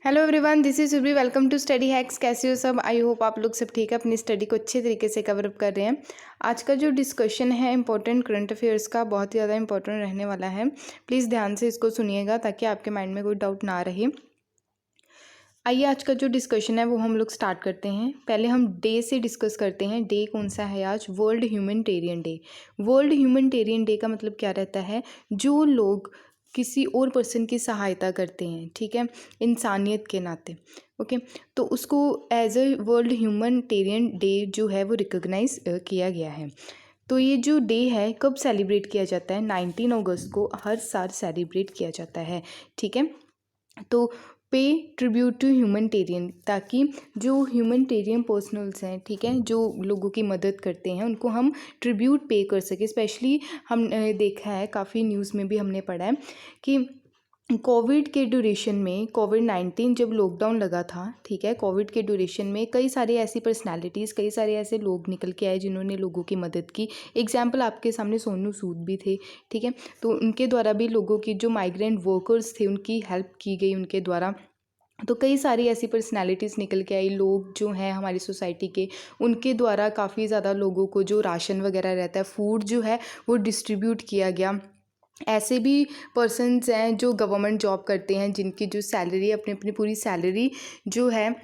Hello everyone, this is Surabhi. Welcome to Study Hacks. कैसे हो सब? आई होप आप लोग सब ठीक है, अपनी स्टडी को अच्छे तरीके से कवर अप कर रहे हैं। आज का जो डिस्कशन है इंपॉर्टेंट करंट अफेयर्स का, बहुत ही ज़्यादा इंपॉर्टेंट रहने वाला है। प्लीज़ ध्यान से इसको सुनिएगा ताकि आपके माइंड में कोई डाउट ना रहे। आइए आज का जो डिस्कशन है वो हम लोग स्टार्ट करते हैं। पहले हम डे से डिस्कस करते हैं। डे कौन सा है आज? World humanitarian day. World humanitarian day का मतलब क्या रहता है? जो लोग किसी और पर्सन की सहायता करते हैं, ठीक है, इंसानियत के नाते, ओके, तो उसको as a world humanitarian day जो है वो रिकॉग्नाइज किया गया है। तो ये जो डे है कब सेलिब्रेट किया जाता है? 19 अगस्त को हर साल सेलिब्रेट किया जाता है, ठीक है। तो पे ट्रिब्यूट टू ह्यूमैनिटेरियन, ताकि जो ह्यूमैनिटेरियन पर्सनल्स हैं, ठीक है, जो लोगों की मदद करते हैं, उनको हम ट्रिब्यूट पे कर सकें। स्पेशली हम देखा है, काफ़ी न्यूज़ में भी हमने पढ़ा है कि कोविड के ड्यूरेशन में, कोविड-19 जब लॉकडाउन लगा था, ठीक है, कोविड के ड्यूरेशन में कई सारी ऐसी पर्सनालिटीज़, कई सारे ऐसे लोग निकल के आए जिन्होंने लोगों की मदद की। एग्जाम्पल आपके सामने सोनू सूद भी थे, ठीक है, तो उनके द्वारा भी लोगों की, जो माइग्रेंट वर्कर्स थे, उनकी हेल्प की गई उनके द्वारा। तो कई सारी ऐसी पर्सनालिटीज़ निकल के आई, लोग जो हैं हमारी सोसाइटी के, उनके द्वारा काफ़ी ज़्यादा लोगों को जो राशन वगैरह रहता है, फूड जो है वो डिस्ट्रीब्यूट किया गया। ऐसे भी पर्सन्स हैं जो गवर्नमेंट जॉब करते हैं, जिनकी जो सैलरी, अपनी अपनी पूरी सैलरी जो है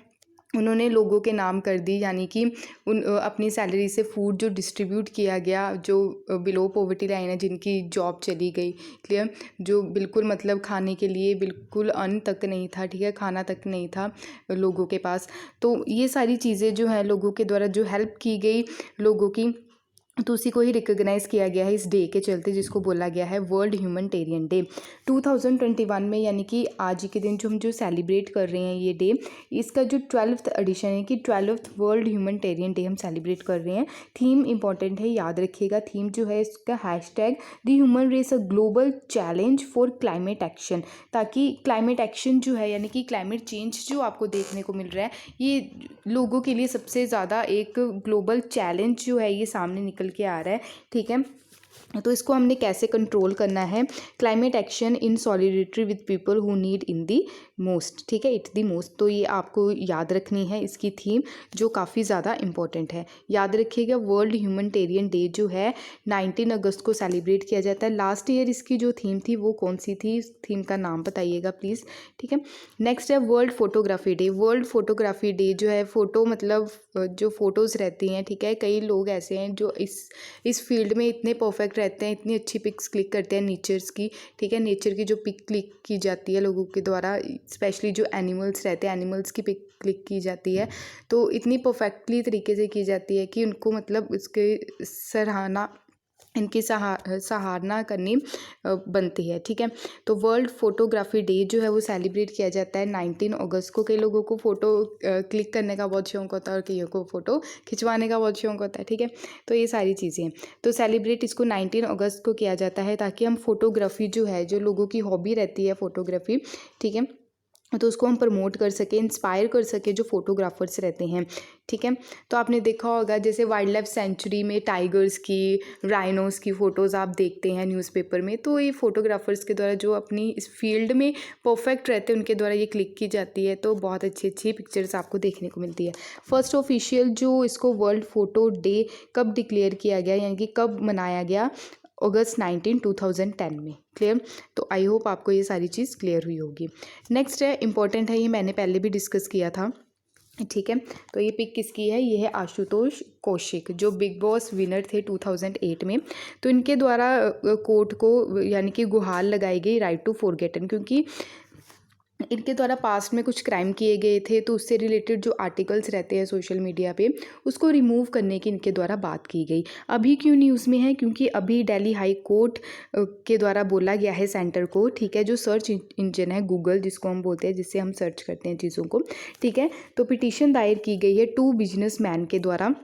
उन्होंने लोगों के नाम कर दी, यानी कि अपनी सैलरी से फूड जो डिस्ट्रीब्यूट किया गया, जो बिलो पॉवर्टी लाइन है, जिनकी जॉब चली गई, क्लियर, जो बिल्कुल मतलब खाने के लिए बिल्कुल अन्न तक नहीं था, ठीक है, खाना तक नहीं था लोगों के पास। तो ये सारी चीज़ें जो है लोगों के द्वारा जो हेल्प की गई लोगों की, तो उसी को ही रिकॉग्नाइज़ किया गया है इस डे के चलते, जिसको बोला गया है वर्ल्ड ह्यूमैनिटेरियन डे 2021 में। यानी कि आज के दिन जो हम सेलिब्रेट कर रहे हैं ये डे, इसका जो 12th एडिशन है कि 12th वर्ल्ड ह्यूमैनिटेरियन डे हम सेलिब्रेट कर रहे हैं। थीम इंपॉर्टेंट है, याद रखिएगा। थीम जो है इसका hashtag the human race a global challenge for climate action, ताकि क्लाइमेट एक्शन जो है, यानी कि क्लाइमेट चेंज जो आपको देखने को मिल रहा है, ये लोगों के लिए सबसे ज़्यादा एक ग्लोबल चैलेंज जो है ये सामने निकल के आ रहा है, ठीक है। तो इसको हमने कैसे कंट्रोल करना है? Climate action in solidarity with people who need in the most, ठीक है, इट दी मोस्ट। तो ये आपको याद रखनी है इसकी थीम, जो काफ़ी ज़्यादा इंपॉर्टेंट है। याद रखिएगा, वर्ल्ड ह्यूमैनिटेरियन डे जो है 19 अगस्त को सेलिब्रेट किया जाता है। लास्ट ईयर इसकी जो थीम थी वो कौन सी थी? थीम का नाम बताइएगा प्लीज़, ठीक है। नेक्स्ट है world photography day. World photography day जो है, फ़ोटो मतलब जो फ़ोटोज़ रहती हैं, ठीक है, कई लोग ऐसे हैं जो इस फील्ड में इतने परफेक्ट रहते हैं, इतनी अच्छी पिक्स क्लिक करते हैं नेचर्स की, ठीक है, नेचर की जो पिक क्लिक की जाती है लोगों के द्वारा, स्पेशली जो एनिमल्स रहते हैं, एनिमल्स की पिक क्लिक की जाती है, तो इतनी परफेक्टली तरीके से की जाती है कि उनको मतलब उसके सराहना, इनकी सराहना करनी बनती है, ठीक है। तो वर्ल्ड फोटोग्राफी डे जो है वो सेलिब्रेट किया जाता है 19 अगस्त को। कई लोगों को फ़ोटो क्लिक करने का बहुत शौक होता है और कईयों को फ़ोटो खिंचवाने का बहुत शौक होता है, ठीक है। तो ये सारी चीज़ें हैं, तो सेलिब्रेट इसको 19 अगस्त को किया जाता है, ताकि हम फोटोग्राफी जो है, जो लोगों की हॉबी रहती है फोटोग्राफी, ठीक है, तो उसको हम प्रमोट कर सकें, इंस्पायर कर सकें जो फोटोग्राफर्स रहते हैं, ठीक है। तो आपने देखा होगा जैसे वाइल्ड लाइफ सेंचुरी में टाइगर्स की, राइनोस की फ़ोटोज़ आप देखते हैं न्यूज़पेपर में, तो ये फोटोग्राफर्स के द्वारा जो अपनी इस फील्ड में परफेक्ट रहते हैं, उनके द्वारा ये क्लिक की जाती है, तो बहुत अच्छी अच्छी पिक्चर्स आपको देखने को मिलती है। फर्स्ट ऑफिशियल जो इसको वर्ल्ड फ़ोटो डे कब डिक्लेयर किया गया, यानी कि कब मनाया गया? अगस्त 19, 2010 में, क्लियर। तो आई होप आपको ये सारी चीज़ क्लियर हुई होगी। नेक्स्ट है, इंपॉर्टेंट है, ये मैंने पहले भी डिस्कस किया था, ठीक है। तो ये पिक किसकी है? ये है आशुतोष कौशिक, जो बिग बॉस विनर थे 2008 में। तो इनके द्वारा कोर्ट को, यानी कि गुहार लगाई गई राइट टू फॉरगेटन, क्योंकि इनके द्वारा पास्ट में कुछ क्राइम किए गए थे, तो उससे रिलेटेड जो आर्टिकल्स रहते हैं सोशल मीडिया पे, उसको रिमूव करने की इनके द्वारा बात की गई। अभी क्यों न्यूज़ में है? क्योंकि अभी दिल्ली हाई कोर्ट के द्वारा बोला गया है सेंटर को, ठीक है, जो सर्च इंजन है गूगल जिसको हम बोलते हैं, जिससे हम सर्च करते हैं चीज़ों को, ठीक है, तो पिटीशन दायर की गई है 2 बिजनेसमैन के द्वारा,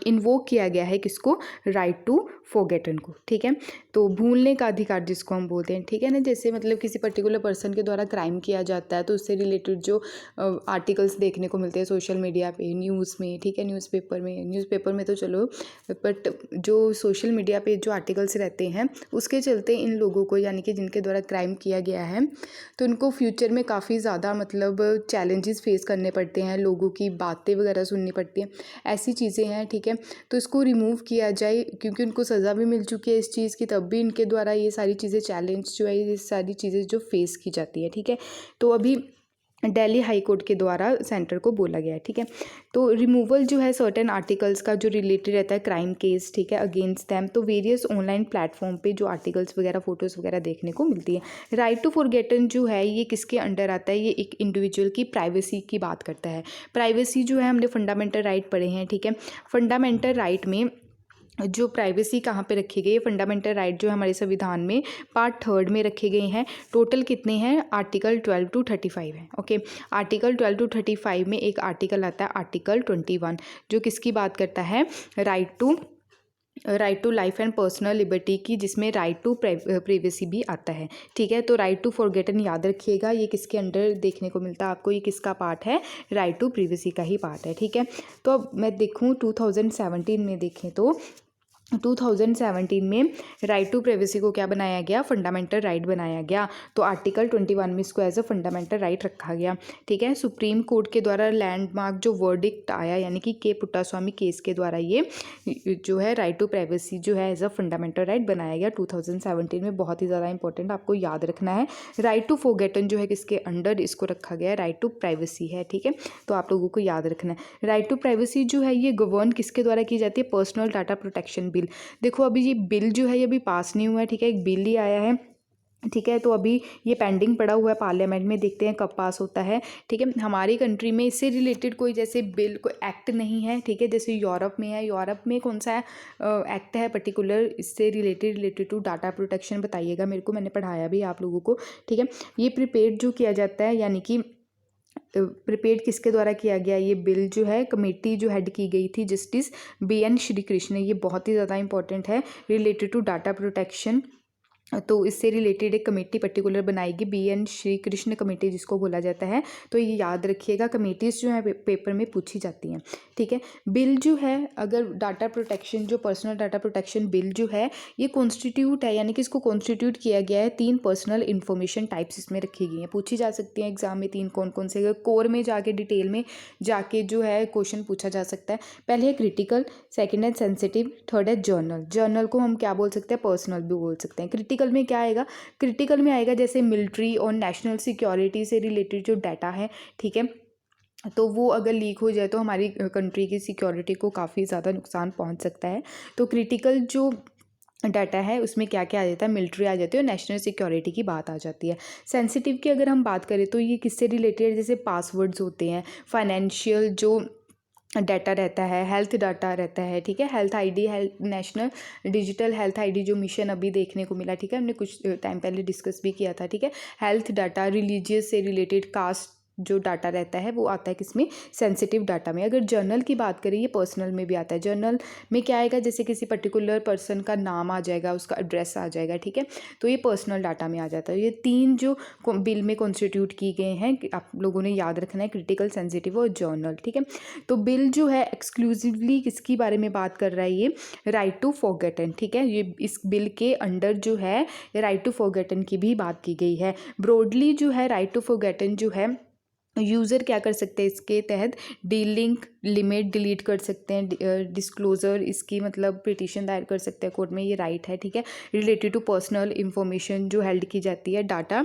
इन्वोक किया गया है किसको? राइट टू फॉरगेटन को, ठीक है। तो तो भूलने का अधिकार जिसको हम बोलते हैं, ठीक है ना। जैसे मतलब किसी पर्टिकुलर पर्सन के द्वारा क्राइम किया जाता है तो उससे रिलेटेड जो आर्टिकल्स देखने को मिलते हैं सोशल मीडिया पे, न्यूज़ में, ठीक है, न्यूज़पेपर में तो चलो, बट जो सोशल मीडिया पे जो आर्टिकल्स रहते हैं उसके चलते इन लोगों को, यानी कि जिनके द्वारा क्राइम किया गया है, तो उनको फ्यूचर में काफ़ी ज़्यादा मतलब चैलेंजेस फेस करने पड़ते हैं, लोगों की बातें वगैरह सुननी पड़ती हैं, ऐसी चीज़ें हैं, ठीक है। तो इसको रिमूव किया जाए, क्योंकि उनको सज़ा भी मिल चुकी है इस चीज़ की, तब भी इनके द्वारा ये सारी चीज़ें चैलेंज जो है, ये सारी चीज़ें जो फेस की जाती है, ठीक है। तो अभी दिल्ली हाई कोर्ट के द्वारा सेंटर को बोला गया है, ठीक है। तो रिमूवल जो है सर्टेन आर्टिकल्स का जो रिलेटेड रहता है क्राइम केस, ठीक है, अगेंस्ट दैम, तो वेरियस ऑनलाइन प्लेटफॉर्म पे जो आर्टिकल्स वगैरह फोटोज़ वगैरह देखने को मिलती है। राइट टू फॉरगेटन जो है ये किसके अंडर आता है, ये एक इंडिविजुअल की प्राइवेसी की बात करता है। प्राइवेसी जो है, हमने फंडामेंटल राइट पढ़े हैं, ठीक है। फंडामेंटल राइट में जो प्राइवेसी कहाँ पे रखी गई है, फंडामेंटल राइट जो हमारे संविधान में पार्ट 3 में रखे गए हैं। टोटल कितने हैं, आर्टिकल 12 to 35 है, ओके। आर्टिकल 12 to 35 में एक आर्टिकल आता है आर्टिकल 21, जो किसकी बात करता है, right to life and personal liberty की, जिसमें राइट टू प्राइवेसी भी आता है, ठीक है। तो राइट टू फॉरगेटन याद रखिएगा, ये किसके अंडर देखने को मिलता है आपको, ये किसका पार्ट है, राइट टू प्राइवेसी का ही पार्ट है, ठीक है। तो अब मैं देखूँ 2017 में देखें तो 2017 में राइट टू प्राइवेसी को क्या बनाया गया, फंडामेंटल राइट बनाया गया। तो आर्टिकल 21 में इसको एज अ फंडामेंटल राइट रखा गया, ठीक है। सुप्रीम कोर्ट के द्वारा लैंडमार्क जो वर्डिक्ट आया, यानी कि के पुट्टास्वामी केस के द्वारा ये जो है राइट टू प्राइवेसी जो है एज अ फंडामेंटल राइट बनाया गया 2017 में। बहुत ही ज़्यादा इंपॉर्टेंट, आपको याद रखना है। राइट टू फॉरगेटन जो है किसके अंडर इसको रखा गया है, राइट टू प्राइवेसी है, ठीक है। तो आप लोगों को याद रखना है। राइट टू प्राइवेसी जो है ये गवर्न किसके द्वारा की जाती है, पर्सनल डाटा प्रोटेक्शन बिल। देखो अभी ये बिल जो है ये अभी पास नहीं हुआ है, ठीक है, एक बिल ही आया है, ठीक है। तो अभी ये पेंडिंग पड़ा हुआ है पार्लियामेंट में, देखते हैं कब पास होता है, ठीक है। हमारी कंट्री में इससे रिलेटेड कोई जैसे बिल, कोई एक्ट नहीं है, ठीक है। जैसे यूरोप में है, यूरोप में कौन सा एक्ट है पर्टिकुलर इससे रिलेटेड टू डाटा प्रोटेक्शन, बताइएगा मेरे को, मैंने पढ़ाया भी आप लोगों को, ठीक है। ये प्रिपेयर जो किया जाता है, यानी कि प्रिपेयर किसके द्वारा किया गया, ये बिल जो है कमेटी जो हेड की गई थी जस्टिस BN श्री कृष्ण, ये बहुत ही ज़्यादा इंपॉर्टेंट है रिलेटेड टू डाटा प्रोटेक्शन। तो इससे रिलेटेड एक कमेटी पर्टिकुलर बनाएगी, BN श्री कृष्ण कमेटी जिसको बोला जाता है। तो ये याद रखिएगा, कमेटीज़ जो है पेपर में पूछी जाती हैं, ठीक है। बिल जो है, अगर डाटा प्रोटेक्शन जो पर्सनल डाटा प्रोटेक्शन बिल जो है ये कॉन्स्टिट्यूट है, यानी कि इसको कॉन्स्टिट्यूट किया गया है, 3 पर्सनल इन्फॉर्मेशन टाइप्स इसमें रखी गई हैं, पूछी जा सकती हैं एग्जाम में। 3 कौन कौन से, कोर में जाके डिटेल में जाके जो है क्वेश्चन पूछा जा सकता है। पहले है क्रिटिकल, सेकेंड है सेंसिटिव, थर्ड है जर्नल। जर्नल को हम क्या बोल सकते हैं, पर्सनल भी बोल सकते हैं। क्रिटिकल में क्या आएगा, क्रिटिकल में आएगा जैसे मिलिट्री और नेशनल सिक्योरिटी से रिलेटेड जो डाटा है, ठीक है, तो वो अगर लीक हो जाए तो हमारी कंट्री की सिक्योरिटी को काफ़ी ज़्यादा नुकसान पहुंच सकता है। तो क्रिटिकल जो डाटा है उसमें क्या क्या आ जाता है, मिलिट्री आ जाती है और नेशनल सिक्योरिटी की बात आ जाती है। सेंसिटिव की अगर हम बात करें तो ये किससे रिलेटेड, जैसे पासवर्ड्स होते हैं, फाइनेंशियल जो डाटा रहता है, हेल्थ डाटा रहता है, ठीक है। Health ID, health national digital health ID जो मिशन अभी देखने को मिला, ठीक है, हमने कुछ टाइम पहले डिस्कस भी किया था, ठीक है। हेल्थ डाटा, रिलीजियस से रिलेटेड, कास्ट जो डाटा रहता है वो आता है किसमें, सेंसिटिव डाटा में। अगर जर्नल की बात करें, ये पर्सनल में भी आता है। जर्नल में क्या आएगा, जैसे किसी पर्टिकुलर पर्सन का नाम आ जाएगा, उसका एड्रेस आ जाएगा, ठीक है, तो ये पर्सनल डाटा में आ जाता है। ये 3 जो बिल में कॉन्स्टिट्यूट की गए हैं, आप लोगों ने याद रखना है, क्रिटिकल, सेंसिटिव और जर्नल, ठीक है। तो बिल जो है एक्सक्लूसिवली किसकी बारे में बात कर रहा है, ये राइट टू फॉरगेटन, ठीक है। ये इस बिल के अंडर जो है राइट टू फॉरगेटन की भी बात की गई है। ब्रॉडली जो है राइट टू फॉरगेटन जो है, यूज़र क्या कर सकते हैं इसके तहत, डीलिंक लिमिट डिलीट कर सकते हैं, डिस्क्लोजर इसकी मतलब पिटीशन दायर कर सकते हैं कोर्ट में, ये राइट है, ठीक है। रिलेटेड टू पर्सनल इंफॉर्मेशन जो हेल्ड की जाती है, डाटा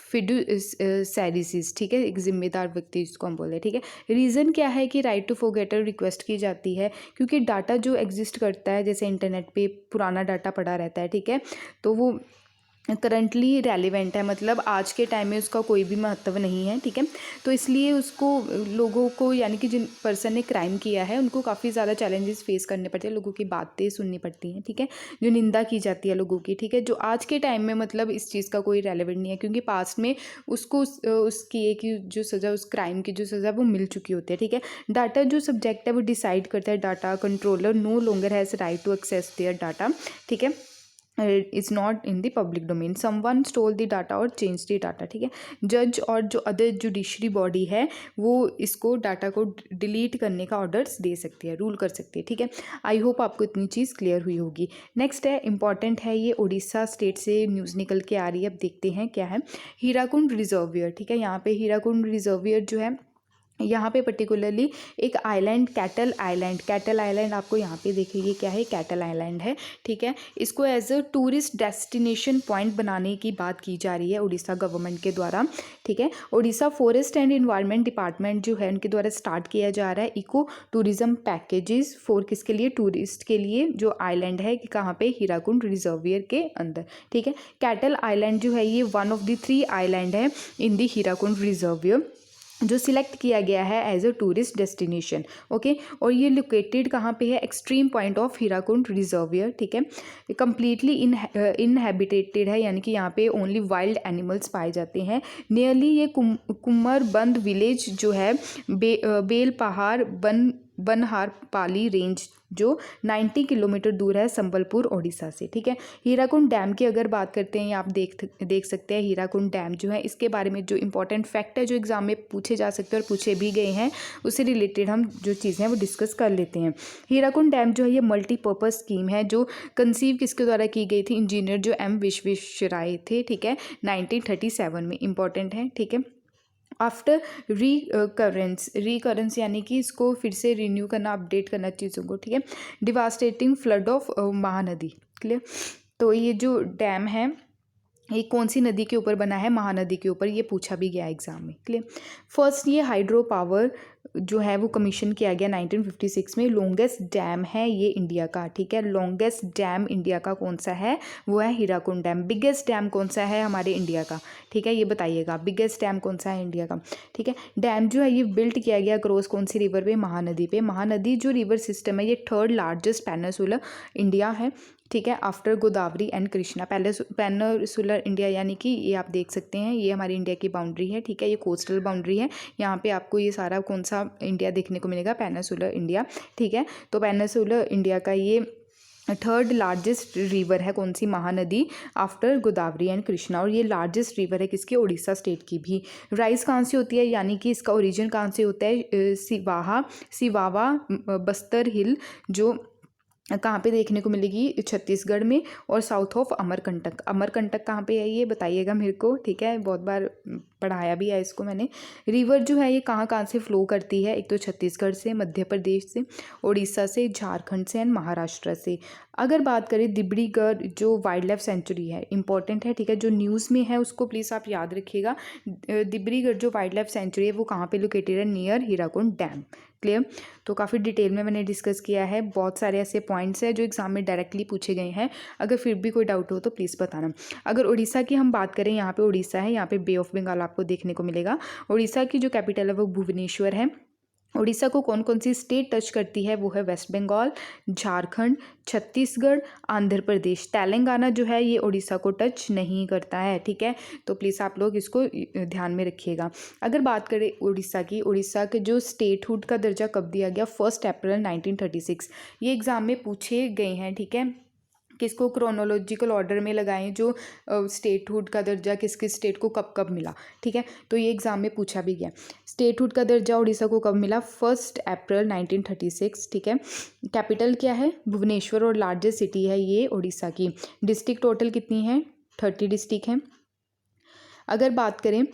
फिडुसैरिस, ठीक है, एक जिम्मेदार व्यक्ति जिसको हम बोले, ठीक है। रीज़न क्या है कि राइट टू फॉरगेटर रिक्वेस्ट की जाती है, क्योंकि डाटा जो एग्जिस्ट करता है, जैसे इंटरनेट पे पुराना डाटा पड़ा रहता है, ठीक है, तो वो करंटली रेलिवेंट है, मतलब आज के टाइम में उसका कोई भी महत्व नहीं है, ठीक है। तो इसलिए उसको लोगों को, यानी कि जिन पर्सन ने क्राइम किया है उनको काफ़ी ज़्यादा चैलेंजेस फेस करने पड़ते हैं, लोगों की बातें सुननी पड़ती हैं, ठीक है, जो निंदा की जाती है लोगों की, ठीक है, जो आज के टाइम में मतलब इस चीज़ का कोई रेलिवेंट नहीं है, क्योंकि पास्ट में उसको उसकी एक जो सज़ा, उस क्राइम की जो सज़ा वो मिल चुकी होती है, ठीक है। डाटा जो सब्जेक्ट है वो डिसाइड करता है, data controller no longer has right to access their data, ठीक है। Is not in the public domain, someone stole the data और चेंज द डाटा, ठीक है। जज और जो अदर जुडिशरी बॉडी है वो इसको डाटा को डिलीट करने का ऑर्डर्स दे सकती है, रूल कर सकती है, ठीक है। आई होप आपको इतनी चीज़ क्लियर हुई होगी। नेक्स्ट है, इंपॉर्टेंट है, ये उड़ीसा स्टेट से न्यूज़ निकल के आ रही है। अब देखते हैं क्या है। हीराकुंड रिजर्वियर, ठीक है। यहाँ पे हीराकुंड रिजर्वियर जो है, यहाँ पे पर्टिकुलरली एक आइलैंड, कैटल आइलैंड आपको यहाँ पे देखिए क्या है, कैटल आइलैंड है, ठीक है। इसको as a tourist destination point बनाने की बात की जा रही है उड़ीसा गवर्नमेंट के द्वारा, ठीक है। Orissa forest and environment department जो है उनके द्वारा स्टार्ट किया जा रहा है इको टूरिज्म पैकेजेस फॉर किसके लिए, टूरिस्ट के लिए, जो आइलैंड है कि कहाँ पे, हीराकुंड रिजर्वियर के अंदर, ठीक है। कैटल आइलैंड जो है ये वन ऑफ द 3 आइलैंड है इन द हीराकुंड रिजर्वियर जो सिलेक्ट किया गया है as a tourist destination, okay. और ये लोकेटेड कहाँ पे है, extreme point of Hirakud reservoir, ठीक है। कम्प्लीटली इनहैबिटेटेड है, यानी कि यहाँ पे ओनली वाइल्ड एनिमल्स पाए जाते हैं। नियरली ये कुम्मरबंद विलेज जो है बेल पहाड़ बनहार पाली रेंज जो 90 किलोमीटर दूर है संबलपुर ओडिशा से, ठीक है। हीराकुंड डैम की अगर बात करते हैं, ये आप देख सकते हैं हीराकुंड डैम जो है, इसके बारे में जो इंपॉर्टेंट फैक्ट है जो एग्जाम में पूछे जा सकते हैं और पूछे भी गए हैं, उससे रिलेटेड हम जो चीज़ें हैं वो डिस्कस कर लेते हैं। हीराकुंड डैम जो है ये मल्टीपर्पज़ स्कीम है जो कंसीव किसके द्वारा की गई थी, इंजीनियर जो एम विश्वेश्वराय थे, ठीक है, 1937 में, इंपॉर्टेंट है, ठीक है। आफ्टर रिकरेंस यानी कि इसको फिर से रिन्यू करना, अपडेट करना चीज़ों को, ठीक है। Devastating flood of Mahanadi, clear. तो ये जो डैम है ये कौन सी नदी के ऊपर बना है, महानदी के ऊपर, ये पूछा भी गया एग्जाम में, क्लियर। फर्स्ट ये हाइड्रो पावर जो है वो कमीशन किया गया 1956 में। लॉन्गेस्ट डैम है ये इंडिया का, ठीक है। लॉन्गेस्ट डैम इंडिया का कौन सा है, वो है हीराकुंड डैम। बिगेस्ट डैम कौन सा है हमारे इंडिया का, ठीक है, ये बताइएगा, बिगेस्ट डैम कौन सा है इंडिया का, ठीक है। डैम जो है ये बिल्ट किया गया क्रॉस कौन सी रिवर पे, महानदी पे। महानदी जो रिवर सिस्टम है ये 3rd लार्जेस्ट पेनिनसुलर इंडिया है, ठीक है, after Godavari and Krishna. Peninsular India यानी कि ये आप देख सकते हैं, ये हमारी इंडिया की बाउंड्री है, ठीक है, ये कोस्टल बाउंड्री है। यहाँ पे आपको ये सारा कौन सा इंडिया देखने को मिलेगा, पेनिनसुलर इंडिया, ठीक है। तो पेनिनसुलर इंडिया का ये 3rd लार्जेस्ट रिवर है कौन सी, महानदी, आफ्टर गोदावरी एंड कृष्णा। और ये लार्जेस्ट रिवर है किसकी, उड़ीसा स्टेट की भी। राइज कहाँ से होती है, यानी कि इसका ओरिजिन कहाँ से होता है, सिवावा बस्तर हिल जो कहाँ पे देखने को मिलेगी, छत्तीसगढ़ में, और साउथ ऑफ अमरकंटक। अमरकंटक कहाँ पे है ये बताइएगा मेरे को, ठीक है, बहुत बार पढ़ाया भी है इसको मैंने। रिवर जो है ये कहाँ कहाँ से फ्लो करती है, एक तो छत्तीसगढ़ से, मध्य प्रदेश से, उड़ीसा से, झारखंड से एंड महाराष्ट्र से। अगर बात करें दिब्रीगढ़ जो वाइल्ड लाइफ सेंचुरी है, इंपॉर्टेंट है, ठीक है, जो न्यूज़ में है उसको प्लीज़ आप याद रखिएगा। दिब्रीगढ़ जो वाइल्ड लाइफ सेंचुरी है वो कहाँ पे लोकेटेड है, नियर हीराकुंड डैम, क्लियर। तो काफ़ी डिटेल में मैंने डिस्कस किया है, बहुत सारे ऐसे पॉइंट्स हैं जो एग्जाम में डायरेक्टली पूछे गए हैं। अगर फिर भी कोई डाउट हो तो प्लीज़ बताना। अगर उड़ीसा की हम बात करें, यहाँ पे उड़ीसा है, यहाँ पे बे ऑफ बंगाल आपको देखने को मिलेगा। उड़ीसा की जो कैपिटल है वो भुवनेश्वर है। उड़ीसा को कौन कौन सी स्टेट टच करती है, वो है वेस्ट बंगाल, झारखंड, छत्तीसगढ़, आंध्र प्रदेश। तेलंगाना जो है ये उड़ीसा को टच नहीं करता है, ठीक है। तो प्लीज़ आप लोग इसको ध्यान में रखिएगा। अगर बात करें उड़ीसा की, उड़ीसा के जो स्टेटहुड का दर्जा कब दिया गया, 1 अप्रैल 1936। ये एग्ज़ाम में पूछे गए हैं, ठीक है। किसको क्रोनोलॉजिकल ऑर्डर में लगाएं, जो स्टेटहुड का दर्जा किस किस स्टेट को कब कब मिला, ठीक है। तो ये एग्जाम में पूछा भी गया। स्टेटहुड का दर्जा उड़ीसा को कब मिला, 1 अप्रैल 1936, ठीक है। कैपिटल क्या है, भुवनेश्वर, और लार्जेस्ट सिटी है ये उड़ीसा की। डिस्ट्रिक्ट टोटल कितनी है, 30 डिस्ट्रिक्ट हैं। अगर बात करें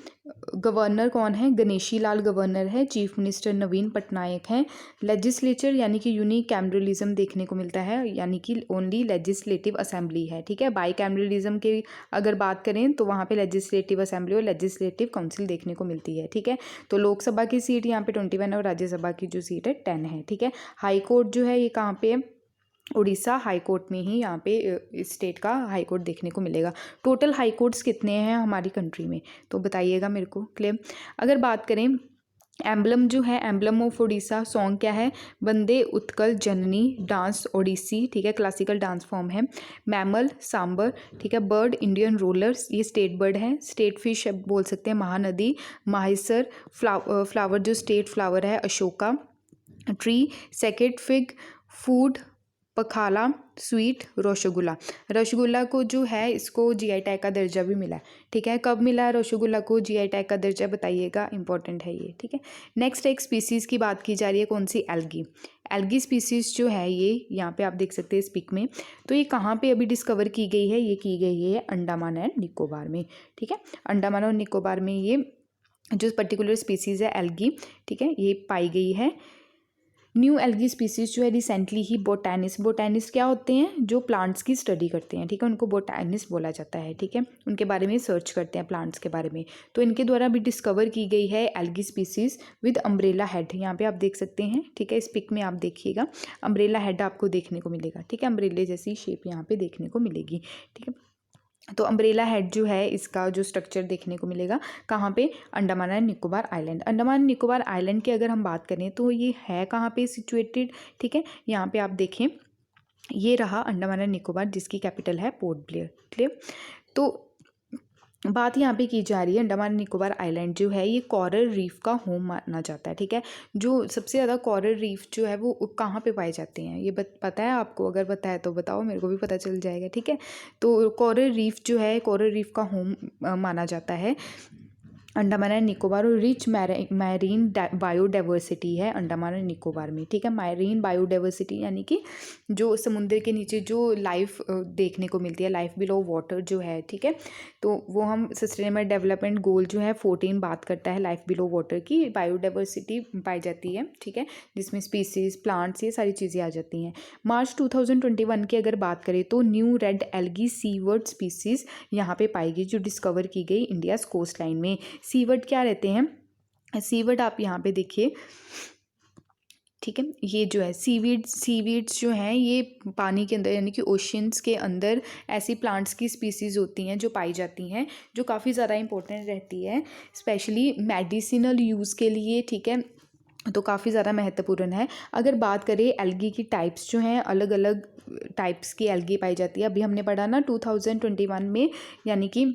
गवर्नर कौन है, गणेशी लाल गवर्नर है। चीफ मिनिस्टर नवीन पटनायक हैं। लेजिस्लेचर यानी कि यूनिकैमरलिज्म देखने को मिलता है, यानी कि ओनली लेजिस्लेटिव असेंबली है, ठीक है। बाई कैमरलिज्म की अगर बात करें तो वहाँ पे लेजिस्लेटिव असेंबली और लेजिस्लेटिव काउंसिल देखने को मिलती है, ठीक है। तो लोकसभा की सीट यहाँ पे 21 और राज्यसभा की जो सीट है 10 है, ठीक है। हाई कोर्ट जो है ये कहाँ पे है, उड़ीसा हाई कोर्ट में ही यहाँ पे स्टेट का हाई कोर्ट देखने को मिलेगा। टोटल हाई कोर्ट्स कितने हैं हमारी कंट्री में, तो बताइएगा मेरे को, क्लियर। अगर बात करें एम्बलम जो है, एम्बलम ऑफ उड़ीसा, सॉन्ग क्या है, वंदे उत्कल जननी, डांस ओडिसी, ठीक है, क्लासिकल डांस फॉर्म है। मैमल सांबर, ठीक है। बर्ड इंडियन रोलर्स, ये स्टेट बर्ड है। स्टेट फिश बोल सकते हैं महानदी, माहिसर। फ्लावर जो स्टेट फ्लावर है Ashoka. Tree second fig. Food pakhala, sweet, rasgulla. Rasgulla को जो है इसको जीआई टैग का दर्जा भी मिला है, ठीक है। कब मिला रसगुल्ला को जीआई टैग का दर्जा, बताइएगा, इंपॉर्टेंट है ये, ठीक है। नेक्स्ट एक स्पीसीज़ की बात की जा रही है, कौन सी, एल्गी। एल्गी स्पीसीज़ जो है ये यहाँ पे आप देख सकते हैं इस पिक में, तो ये कहाँ पे अभी डिस्कवर की गई है, ये की गई है अंडमान एंड निकोबार में, ठीक है। अंडमान और निकोबार में ये जो पर्टिकुलर स्पीसीज़ है एल्गी, ठीक है, ये पाई गई है। न्यू एल्गी स्पीसीज जो है रिसेंटली ही बोटैनिस्ट क्या होते हैं, जो प्लांट्स की स्टडी करते हैं, ठीक है, उनको बोटैनिस्ट बोला जाता है, ठीक है। उनके बारे में सर्च करते हैं प्लांट्स के बारे में, तो इनके द्वारा भी डिस्कवर की गई है algae species with umbrella head. यहाँ पे आप देख सकते हैं, ठीक है, इस पिक में आप देखिएगा अम्ब्रेला हेड आपको देखने को मिलेगा, ठीक है, अम्ब्रेले जैसी शेप यहाँ पे देखने को मिलेगी, ठीक है। तो अम्ब्रेला हेड जो है इसका जो स्ट्रक्चर देखने को मिलेगा कहाँ पे, Andaman and Nicobar island. Andaman Nicobar island की अगर हम बात करें तो ये है कहाँ पे सिचुएटेड, ठीक है। यहाँ पे आप देखें, ये रहा अंडमान एंड निकोबार, जिसकी कैपिटल है पोर्ट ब्लेयर, क्लियर। तो बात यहाँ पे की जा रही है, अंडमान निकोबार आइलैंड जो है ये कोरल रीफ का होम माना जाता है, ठीक है। जो सबसे ज़्यादा कोरल रीफ जो है वो कहाँ पे पाए जाते हैं, ये पता है आपको, अगर पता है तो बताओ, मेरे को भी पता चल जाएगा, ठीक है। तो कोरल रीफ जो है, कोरल रीफ का होम माना जाता है अंडमान एंड निकोबार, और रिच मैरीन बायोडाइवर्सिटी है अंडमान एंड निकोबार में, ठीक है। मैरीन बायोडाइवर्सिटी यानी कि जो समुद्र के नीचे जो लाइफ देखने को मिलती है, लाइफ बिलो वाटर जो है, ठीक है। तो वो हम सस्टेनेबल डेवलपमेंट गोल जो है 14 बात करता है लाइफ बिलो वाटर की, बायोडाइवर्सिटी पाई जाती है, ठीक है, जिसमें स्पीसीज, प्लांट्स, ये सारी चीज़ें आ जाती हैं। मार्च 2021 की अगर बात करें तो new red algae seaward species यहाँ पे पाई गई, जो डिस्कवर की गई इंडिया कोस्ट लाइन में। सीवर्ड क्या रहते हैं, सीवर्ड आप यहाँ पे देखिए, ठीक है, ये जो है सीवीड्स जो हैं ये पानी के अंदर यानी कि ओशंस के अंदर ऐसी प्लांट्स की स्पीसीज़ होती हैं जो पाई जाती हैं, जो काफ़ी ज़्यादा इंपॉर्टेंट रहती है, स्पेशली मेडिसिनल यूज़ के लिए, ठीक है, तो काफ़ी ज़्यादा महत्वपूर्ण है। अगर बात करें एल्गी की टाइप्स जो हैं, अलग अलग टाइप्स की एल्गी पाई जाती है। अभी हमने पढ़ा ना 2021 में, यानी कि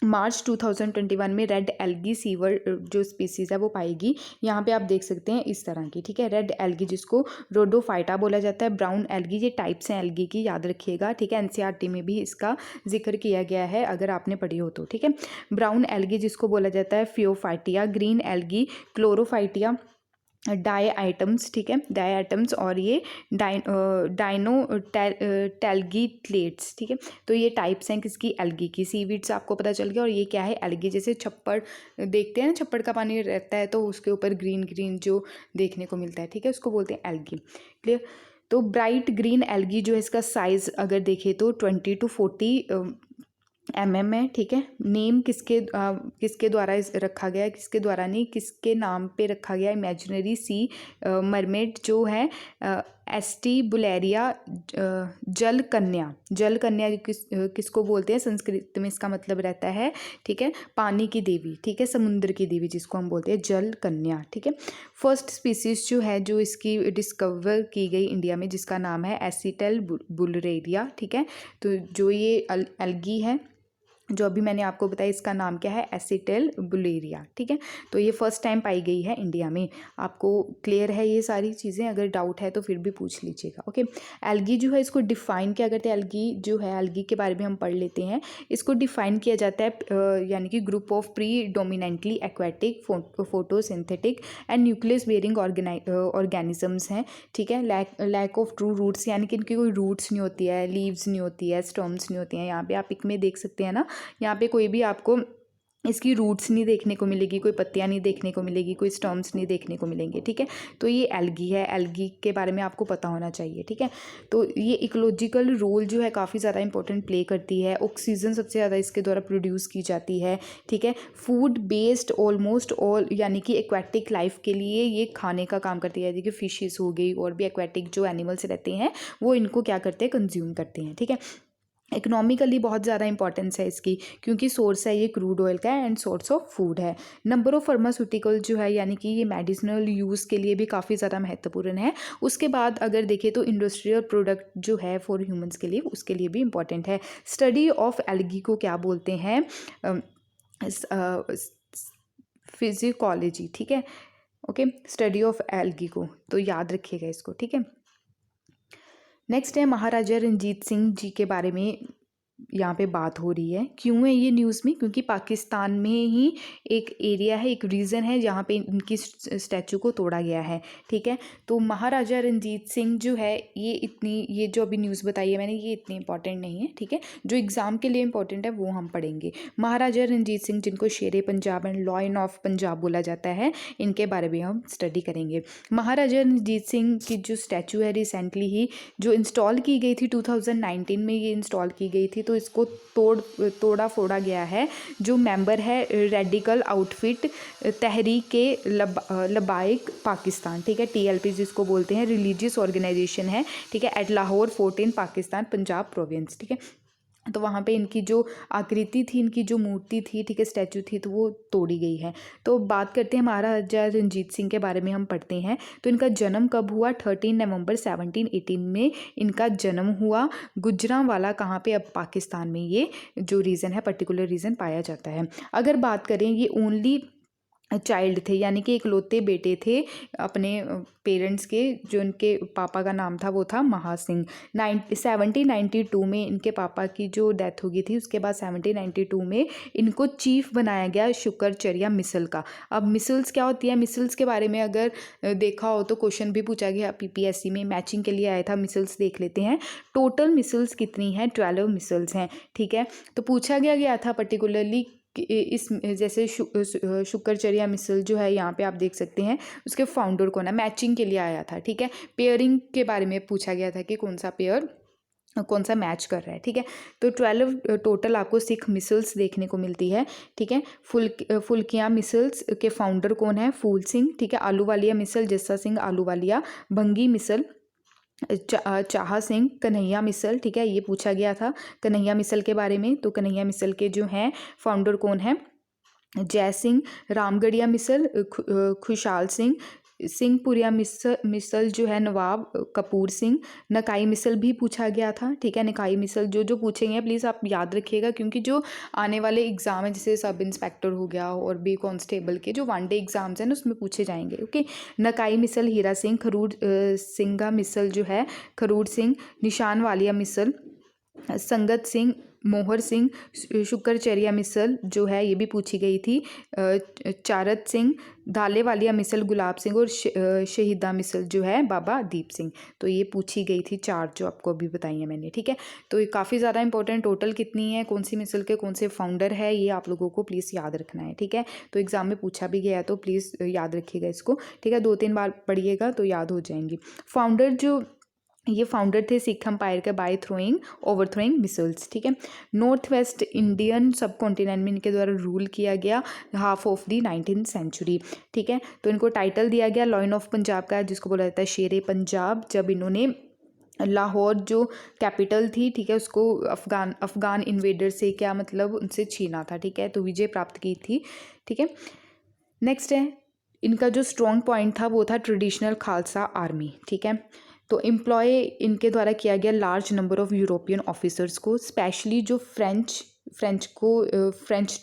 मार्च 2021 में रेड एल्गी सीवर जो स्पीसीज़ है वो पाएगी। यहाँ पे आप देख सकते हैं इस तरह की, ठीक है, रेड एल्गी जिसको रोडोफाइटा बोला जाता है, ब्राउन एल्गी, ये टाइप्स हैं एल्गी की, याद रखिएगा, ठीक है। एनसीईआरटी में भी इसका जिक्र किया गया है अगर आपने पढ़ी हो तो, ठीक है। ब्राउन एल्गी जिसको बोला जाता है फियोफाइटिया, ग्रीन एल्गी क्लोरोफाइटिया, डाई आइटम्स, ठीक है, डाई आइटम्स, और ये डाइनो टेलगीट्लेट्स, ठीक है। तो ये टाइप्स हैं किसकी, एल्गी की। सीवीड्स आपको पता चल गया, और ये क्या है, एल्गी। जैसे छप्पड़ देखते हैं ना, छप्पड़ का पानी रहता है तो उसके ऊपर ग्रीन ग्रीन जो देखने को मिलता है, ठीक है, उसको बोलते हैं एल्गी, क्लियर। तो ब्राइट ग्रीन एल्गी जो है इसका साइज़ अगर देखें तो 20 to 40 है, ठीक है। नेम किसके द्वारा रखा गया है, किसके द्वारा नहीं, किसके नाम पे रखा गया, इमेजिनरी सी मरमेड जो है एस्टिबुलेरिया जल कन्या किसको बोलते हैं, संस्कृत में इसका मतलब रहता है, ठीक है, पानी की देवी, ठीक है, समुद्र की देवी जिसको हम बोलते हैं जल कन्या, ठीक है। फर्स्ट स्पीसीज जो है जो इसकी डिस्कवर की गई इंडिया में, जिसका नाम है एसिटल बुलरेरिया, ठीक है। तो जो ये एल्गी है जो अभी मैंने आपको बताया, इसका नाम क्या है, एसिटल बुलेरिया, ठीक है। तो ये फर्स्ट टाइम पाई गई है इंडिया में। आपको क्लियर है ये सारी चीज़ें, अगर डाउट है तो फिर भी पूछ लीजिएगा, ओके। एल्गी जो है इसको डिफ़ाइन क्या करते हैं, एल्गी जो है, एल्गी के बारे में हम पढ़ लेते हैं। इसको डिफ़ाइन किया जाता है यानी कि group of predominantly aquatic, photosynthetic and nucleus bearing organisms हैं, ठीक है। लैक ऑफ ट्रू रूट्स, यानी कि इनकी कोई रूट्स नहीं होती है, लीव्स नहीं होती है, स्टम्स नहीं होती हैं। यहाँ पे आप पिक में देख सकते हैं ना, यहाँ पे कोई भी आपको इसकी रूट्स नहीं देखने को मिलेगी, कोई पत्तियां नहीं देखने को मिलेगी, कोई स्टॉम्स नहीं देखने को मिलेंगे, ठीक है। तो ये एल्गी है, एल्गी के बारे में आपको पता होना चाहिए, ठीक है। तो ये इकोलॉजिकल रोल जो है काफ़ी ज़्यादा इंपॉर्टेंट प्ले करती है। ऑक्सीजन सबसे ज़्यादा इसके द्वारा प्रोड्यूस की जाती है, ठीक है। फूड बेस्ड ऑलमोस्ट ऑल, यानी कि एक्वेटिक लाइफ के लिए ये खाने का काम करती है, जैसे फिशेस हो गई, और भी एक्वेटिक जो एनिमल्स रहते हैं वो इनको क्या करते हैं, कंज्यूम करते हैं, ठीक है। इकोनॉमिकली बहुत ज़्यादा इंपॉर्टेंस है इसकी, क्योंकि सोर्स है ये क्रूड ऑयल का एंड सोर्स ऑफ फूड है। नंबर ऑफ फार्मास्यूटिकल जो है, यानी कि ये मेडिसिनल यूज़ के लिए भी काफ़ी ज़्यादा महत्वपूर्ण है। उसके बाद अगर देखें तो इंडस्ट्रियल प्रोडक्ट जो है फॉर ह्यूमंस के लिए, उसके लिए भी इंपॉर्टेंट है। स्टडी ऑफ एल्गी को क्या बोलते हैं, फिजिकोलॉजी, ठीक है, ओके। स्टडी ऑफ एल्गी को तो याद रखिएगा इसको, ठीक है। नेक्स्ट है महाराजा रंजीत सिंह जी के बारे में यहाँ पे बात हो रही है। क्यों है ये न्यूज़ में? क्योंकि पाकिस्तान में ही एक एरिया है, एक रीज़न है जहाँ पे इनकी स्टैचू को तोड़ा गया है। ठीक है, तो महाराजा रंजीत सिंह जो है ये जो अभी न्यूज़ बताई है मैंने, ये इतनी इंपॉर्टेंट नहीं है। ठीक है, जो एग्ज़ाम के लिए इंपॉर्टेंट है वो हम पढ़ेंगे। महाराजा रंजीत सिंह, जिनको शेरे Punjab and lion of Punjab बोला जाता है, इनके बारे में हम स्टडी करेंगे। महाराजा रंजीत सिंह की जो स्टैचू है रिसेंटली ही जो इंस्टॉल की गई थी, 2019 में ये इंस्टॉल की गई थी, तो इसको तोड़ा फोड़ा गया है। जो मेंबर है रेडिकल आउटफिट तहरीक लबाइक पाकिस्तान, ठीक है, TLP जिसको बोलते हैं, रिलीजियस ऑर्गेनाइजेशन है। ठीक है, एट लाहौर फोर्ट इन पाकिस्तान, पंजाब प्रोविंस। ठीक है, तो वहाँ पे इनकी जो आकृति थी, इनकी जो मूर्ति थी, ठीक है, स्टैचू थी, तो वो तोड़ी गई है। तो बात करते हैं महाराजा रंजीत सिंह के बारे में, हम पढ़ते हैं। तो इनका जन्म कब हुआ? 13 नवंबर 1718 में इनका जन्म हुआ। गुजरांवाला कहाँ पे? अब पाकिस्तान में ये जो रीज़न है, पर्टिकुलर रीज़न पाया जाता है। अगर बात करें, ये ओनली चाइल्ड थे, यानी कि इकलौते बेटे थे अपने पेरेंट्स के। जो इनके पापा का नाम था वो था महासिंह। 1792 में इनके पापा की जो डेथ हो गई थी, उसके बाद 1792 में इनको चीफ बनाया गया शुक्रचर्या मिसल का। अब मिसल्स क्या होती है? मिसल्स के बारे में अगर देखा हो तो क्वेश्चन भी पूछा गया PPSC में, मैचिंग के लिए आया था। मिसल्स देख लेते हैं। टोटल मिसल्स कितनी है? 12 मिसल्स हैं। ठीक है, तो पूछा गया था पर्टिकुलरली इस जैसे शुक्रचर्या मिसल जो है, यहाँ पे आप देख सकते हैं उसके फाउंडर कौन है, मैचिंग के लिए आया था। ठीक है, पेयरिंग के बारे में पूछा गया था कि कौन सा पेयर कौन सा मैच कर रहा है। ठीक है, तो 12 टोटल आपको सिख मिसल्स देखने को मिलती है। ठीक है, फुल्किया मिसल्स के फाउंडर कौन है? फूल सिंह। ठीक है, आलूवालिया मिसल जस्सा सिंह आलूवालिया। भंगी मिसल चाहा सिंह। कन्हैया मिसल, ठीक है, ये पूछा गया था कन्हैया मिसल के बारे में। तो कन्हैया मिसल के जो हैं फाउंडर कौन है? जय सिंह। रामगढ़िया मिसल खुशहाल सिंह। सिंहपुरिया मिसल जो है नवाब कपूर सिंह। नकाई मिसल भी पूछा गया था। ठीक है, नकाई मिसल जो पूछेंगे प्लीज़ आप याद रखिएगा, क्योंकि जो आने वाले एग्ज़ाम है, जैसे सब इंस्पेक्टर हो गया और भी कांस्टेबल के जो 1 डे एग्ज़ाम्स हैं ना, उसमें पूछे जाएंगे। ओके, नकाई मिसल हीरा सिंह। खरूर सिंघा मिसल जो है खरूर सिंह। निशान वालिया मिसल संगत सिंह मोहर सिंह। शुक्रचर्या मिसल जो है ये भी पूछी गई थी चारत सिंह। धाले वालिया मिसल गुलाब सिंह। और शहीदा मिसल जो है बाबा दीप सिंह। तो ये पूछी गई थी 4 जो आपको अभी बताई है मैंने। ठीक है, तो ये काफ़ी ज़्यादा इंपॉर्टेंट। टोटल कितनी है, कौन सी मिसल के कौन से फाउंडर है, ये आप लोगों को प्लीज़ याद रखना है। ठीक है, तो एग्जाम में पूछा भी गया है, तो प्लीज़ याद रखिएगा इसको। ठीक है, 2-3 बार पढ़िएगा तो याद हो जाएंगी। फाउंडर जो ये फाउंडर थे सिख एम्पायर के बाय ओवरथ्रोइंग मिसल्स। ठीक है, नॉर्थ वेस्ट इंडियन सब कॉन्टिनेंट में इनके द्वारा रूल किया गया half of the 19th century. ठीक है, तो इनको टाइटल दिया गया लॉयन ऑफ पंजाब का, जिसको बोला जाता है शेरे पंजाब, जब इन्होंने लाहौर जो कैपिटल थी, ठीक है, उसको अफगान इन्वेडर से क्या मतलब उनसे छीना था। ठीक है, तो विजय प्राप्त की थी। ठीक है, नेक्स्ट है इनका जो स्ट्रॉन्ग पॉइंट था वो था ट्रेडिशनल खालसा आर्मी। ठीक है, तो एम्प्लॉय इनके द्वारा किया गया large number of European officers को, स्पेशली जो French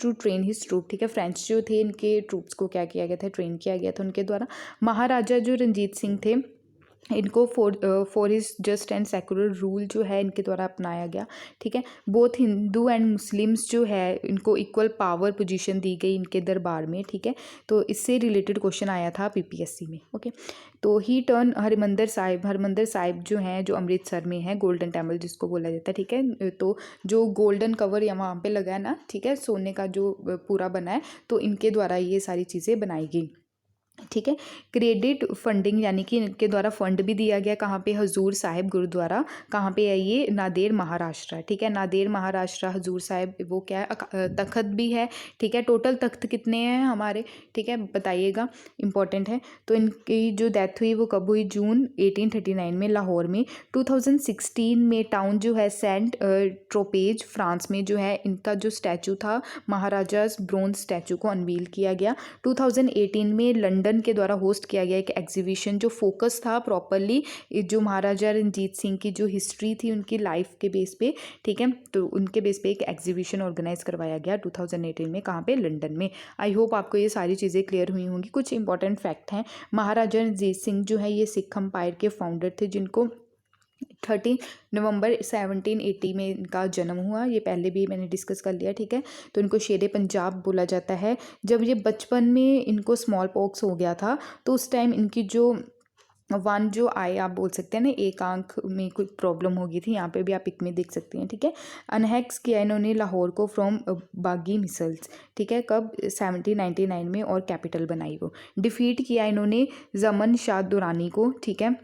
to train his troop. ठीक है, फ्रेंच जो थे इनके ट्रूप्स को क्या किया गया था? ट्रेन किया गया था उनके द्वारा। महाराजा जो रंजीत सिंह थे, इनको for his just and secular rule जो है इनके द्वारा अपनाया गया। ठीक है, बोथ हिंदू एंड मुस्लिम्स जो है इनको इक्वल पावर पोजीशन दी गई इनके दरबार में। ठीक है, तो इससे रिलेटेड क्वेश्चन आया था PPSC में। ओके, तो ही टर्न हरिमंदिर साहिब जो हैं, जो अमृतसर में है, गोल्डन टेम्पल जिसको बोला जाता है। ठीक है, तो जो गोल्डन कवर यहाँ वहाँ पे लगा है ना, ठीक है, सोने का जो पूरा बना है, तो इनके द्वारा ये सारी चीज़ें बनाई गई। ठीक है, क्रेडिट फंडिंग यानी कि इनके द्वारा फंड भी दिया गया। कहाँ पे? हजूर साहिब गुरुद्वारा। कहाँ पे है ये? नादेर महाराष्ट्र। ठीक है, नादेर महाराष्ट्र हजूर साहिब वो क्या है? तख्त भी है। ठीक है, टोटल तख्त कितने हैं हमारे? ठीक है, बताइएगा, इंपॉर्टेंट है। तो इनकी जो डेथ हुई वो कब हुई? जून 1839 में लाहौर में। 2016 में टाउन जो है सेंट ट्रोपेज फ्रांस में जो है इनका जो स्टैचू था महाराजाज ब्रोंज स्टैचू को अनवील किया गया। 2018 में लंदन के द्वारा होस्ट किया गया एक एग्जीबिशन जो फोकस था प्रॉपरली जो महाराजा रंजीत सिंह की जो हिस्ट्री थी उनकी लाइफ के बेस पे। ठीक है, तो उनके बेस पे एक एग्जीबिशन ऑर्गेनाइज करवाया गया 2018 में। कहाँ पे? लंदन में। आई होप आपको ये सारी चीज़ें क्लियर हुई होंगी। कुछ इंपॉर्टेंट फैक्ट हैं। महाराजा रंजीत सिंह जो है ये सिख एम्पायर के फाउंडर थे, जिनको 30 नवंबर 1780 में इनका जन्म हुआ। ये पहले भी मैंने डिस्कस कर लिया, ठीक है। तो इनको शेरे पंजाब बोला जाता है। जब ये बचपन में इनको स्मॉल पॉक्स हो गया था तो उस टाइम इनकी जो वन जो आए आप बोल सकते हैं ना, एक आंख में कोई प्रॉब्लम हो गई थी। यहाँ पे भी आप पिक में देख सकते हैं, ठीक है। अनहेक्स किया इन्होंने लाहौर को फ्रॉम बागी मिसल्स, ठीक है, कब 1799 में, और कैपिटल बनाई वो। डिफीट किया इन्होंने जमन शाह दुरानी को, ठीक है।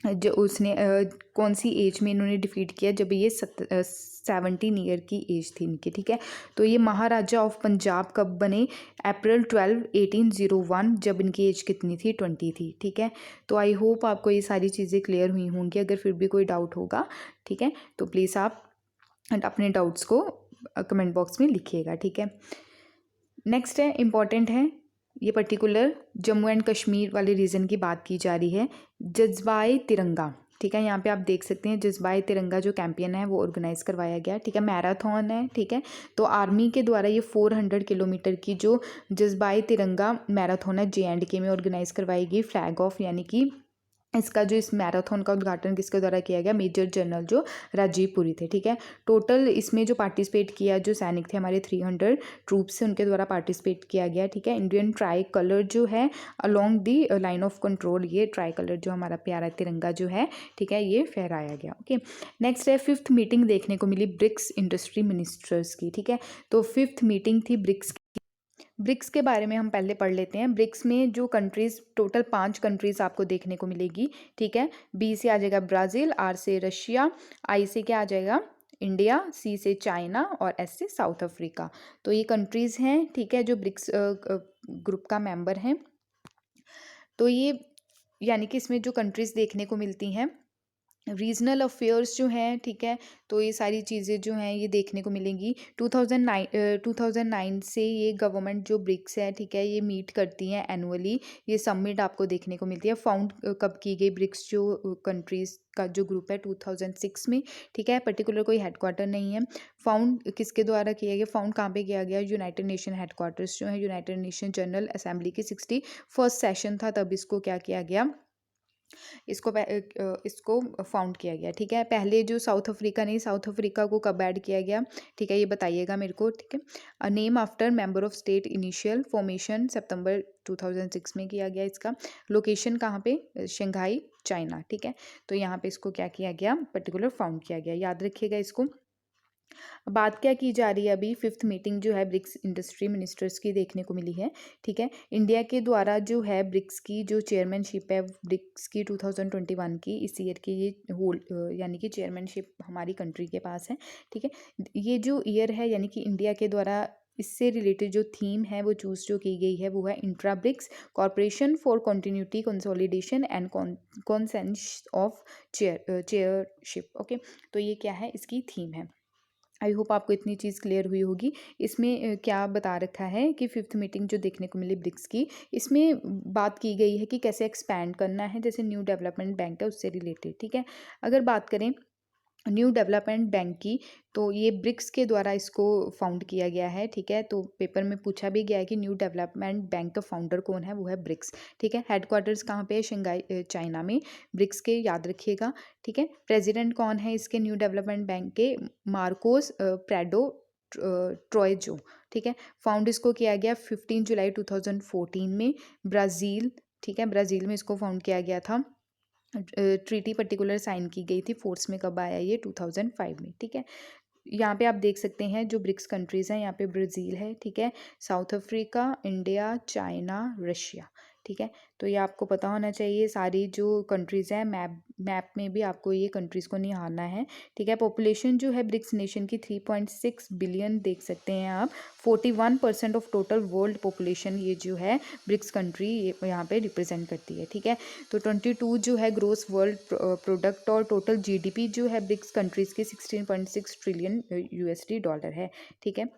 जो उसने कौन सी एज में इन्होंने डिफीट किया, जब ये 17 ईयर की एज थी इनकी, ठीक है। तो ये महाराजा ऑफ पंजाब कब बने, अप्रैल 12 1801, जब इनकी एज कितनी थी, 20 थी, ठीक है। तो आई होप आपको ये सारी चीज़ें क्लियर हुई होंगी। अगर फिर भी कोई डाउट होगा, ठीक है, तो प्लीज़ आप अपने डाउट्स को कमेंट बॉक्स में लिखिएगा, ठीक है। नेक्स्ट है, इम्पॉर्टेंट है, ये पर्टिकुलर जम्मू एंड कश्मीर वाले रीजन की बात की जा रही है। जज्बाए तिरंगा, ठीक है, यहाँ पे आप देख सकते हैं जज्बाए तिरंगा जो कैंपेन है वो ऑर्गेनाइज करवाया गया, ठीक है। मैराथन है, ठीक है। तो आर्मी के द्वारा ये 400 किलोमीटर की जो जज्बाए तिरंगा मैराथन है JNK में ऑर्गेनाइज करवाई गई। फ्लैग ऑफ यानी कि इसका जो इस मैराथन का उद्घाटन किसके द्वारा किया गया, मेजर जनरल जो राजीव पुरी थे, ठीक है। टोटल इसमें जो पार्टिसिपेट किया जो सैनिक थे हमारे 300 ट्रूप्स से, उनके द्वारा पार्टिसिपेट किया गया, ठीक है। इंडियन ट्राई कलर जो है along the line of control, ये ट्राई कलर जो हमारा प्यारा तिरंगा जो है, ठीक है, ये फहराया गया, ओके। नेक्स्ट है, 5th मीटिंग देखने को मिली ब्रिक्स इंडस्ट्री मिनिस्टर्स की, ठीक है। तो 5th मीटिंग थी ब्रिक्स। ब्रिक्स के बारे में हम पहले पढ़ लेते हैं। ब्रिक्स में जो कंट्रीज़, टोटल 5 कंट्रीज़ आपको देखने को मिलेगी, ठीक है। B से आ जाएगा ब्राज़ील, R से रशिया, I से क्या आ जाएगा, इंडिया, C से चाइना, और S से साउथ अफ्रीका। तो ये कंट्रीज़ हैं, ठीक है, जो ब्रिक्स ग्रुप का मेंबर हैं। तो ये यानी कि इसमें जो कंट्रीज़ देखने को मिलती हैं, रीजनल अफेयर्स जो हैं, ठीक है, तो ये सारी चीज़ें जो हैं ये देखने को मिलेंगी। 2009 से ये गवर्नमेंट जो ब्रिक्स है, ठीक है, ये मीट करती हैं एनुअली। ये समिट आपको देखने को मिलती है। फाउंड कब की गई ब्रिक्स जो कंट्रीज़ का जो ग्रुप है, 2006 में, ठीक है। पर्टिकुलर कोई हेडक्वार्टर नहीं है। फाउंड किसके द्वारा किया गया, फाउंड कहाँ पे किया गया, यूनाइटेड नेशन हेडक्वार्टर्स जो है, यूनाइटेड नेशन जनरल असेंबली की 61st सेशन था, तब इसको क्या किया गया, इसको फाउंड किया गया, ठीक है। पहले जो साउथ अफ्रीका नहीं, साउथ अफ्रीका को कब ऐड किया गया, ठीक है, ये बताइएगा मेरे को, ठीक है। Name after member of state, initial formation सितंबर 2006 में किया गया इसका। लोकेशन कहाँ पे, शंघाई, चाइना, ठीक है। तो यहाँ पे इसको क्या किया गया, पर्टिकुलर फाउंड किया गया, याद रखिएगा इसको। बात क्या की जा रही है अभी, 5th मीटिंग जो है ब्रिक्स इंडस्ट्री मिनिस्टर्स की देखने को मिली है, ठीक है। इंडिया के द्वारा जो है ब्रिक्स की जो चेयरमैनशिप है ब्रिक्स की 2021 की, इस ईयर की ये होल यानी कि चेयरमैनशिप हमारी कंट्री के पास है, ठीक है। ये जो ईयर है यानी कि इंडिया के द्वारा इससे रिलेटेड जो थीम है वो चूज़ जो की गई है वो है intra BRICS corporation for continuity consolidation and consensus of chairship, okay. तो ये क्या है, इसकी थीम है। आई होप आपको इतनी चीज़ क्लियर हुई होगी। इसमें क्या बता रखा है कि 5th मीटिंग जो देखने को मिली ब्रिक्स की, इसमें बात की गई है कि कैसे एक्सपैंड करना है, जैसे न्यू डेवलपमेंट बैंक है उससे रिलेटेड, ठीक है। अगर बात करें न्यू डेवलपमेंट बैंक की, तो ये ब्रिक्स के द्वारा इसको फाउंड किया गया है, ठीक है। तो पेपर में पूछा भी गया है कि न्यू डेवलपमेंट बैंक का फाउंडर कौन है, वो है ब्रिक्स, ठीक है। हेडक्वार्टर्स कहाँ पे है, शंघाई चाइना में, ब्रिक्स के, याद रखिएगा, ठीक है। प्रेसिडेंट कौन है इसके न्यू डेवलपमेंट बैंक के, मार्कोस प्रेडो ट्रॉयजो, ठीक है। फाउंड इसको किया गया 15 जुलाई 2014 में, ब्राज़ील, ठीक है, ब्राज़ील में इसको फाउंड किया गया था। ट्रीटी पर्टिकुलर साइन की गई थी, फोर्स में कब आया ये, 2005 में, ठीक है। यहाँ पे आप देख सकते हैं जो ब्रिक्स कंट्रीज़ हैं, यहाँ पे ब्राज़ील है, ठीक है, south Africa, India, China, Russia, ठीक है। तो ये आपको पता होना चाहिए सारी जो कंट्रीज़ हैं, मैप में भी आपको ये कंट्रीज़ को निहारना है, ठीक है। पॉपुलेशन जो है ब्रिक्स नेशन की 3.6 बिलियन देख सकते हैं आप। 41% ऑफ टोटल वर्ल्ड पॉपुलेशन ये जो है ब्रिक्स कंट्री यहाँ पे रिप्रेजेंट करती है, ठीक है। तो 22 जो है ग्रोस वर्ल्ड प्रोडक्ट और टोटल GDP जो है ब्रिक्स कंट्रीज़ की 16.6 ट्रिलियन USD है, ठीक है।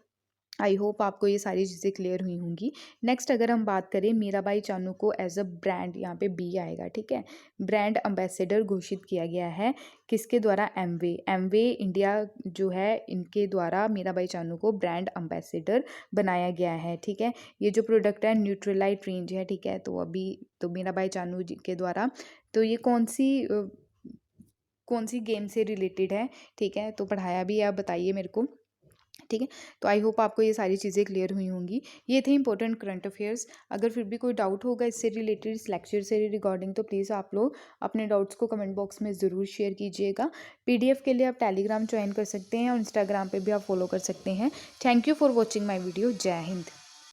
आई होप आपको ये सारी चीज़ें क्लियर हुई होंगी। नेक्स्ट अगर हम बात करें मीराबाई चानू को एज अ ब्रांड, यहाँ पे B आएगा, ठीक है, ब्रांड एम्बेसडर घोषित किया गया है किसके द्वारा, एमवे इंडिया जो है इनके द्वारा मीराबाई चानू को ब्रांड एम्बेसडर बनाया गया है, ठीक है। ये जो प्रोडक्ट है न्यूट्रलाइट रेंज है, ठीक है। तो अभी तो मीराबाई चानू जी के द्वारा, तो ये कौन सी कौन सी गेम से रिलेटेड है, ठीक है, तो पढ़ाया भी है, आप बताइए मेरे को, ठीक है। तो आई होप आपको ये सारी चीज़ें क्लियर हुई होंगी। ये थे इंपॉर्टेंट करंट अफेयर्स। अगर फिर भी कोई डाउट होगा इससे रिलेटेड, इस लेक्चर से रिगार्डिंग, तो प्लीज़ आप लोग अपने डाउट्स को कमेंट बॉक्स में ज़रूर शेयर कीजिएगा। पीडीएफ के लिए आप टेलीग्राम ज्वाइन कर सकते हैं और इंस्टाग्राम पे भी आप फॉलो कर सकते हैं। Thank you for watching my video. जय हिंद।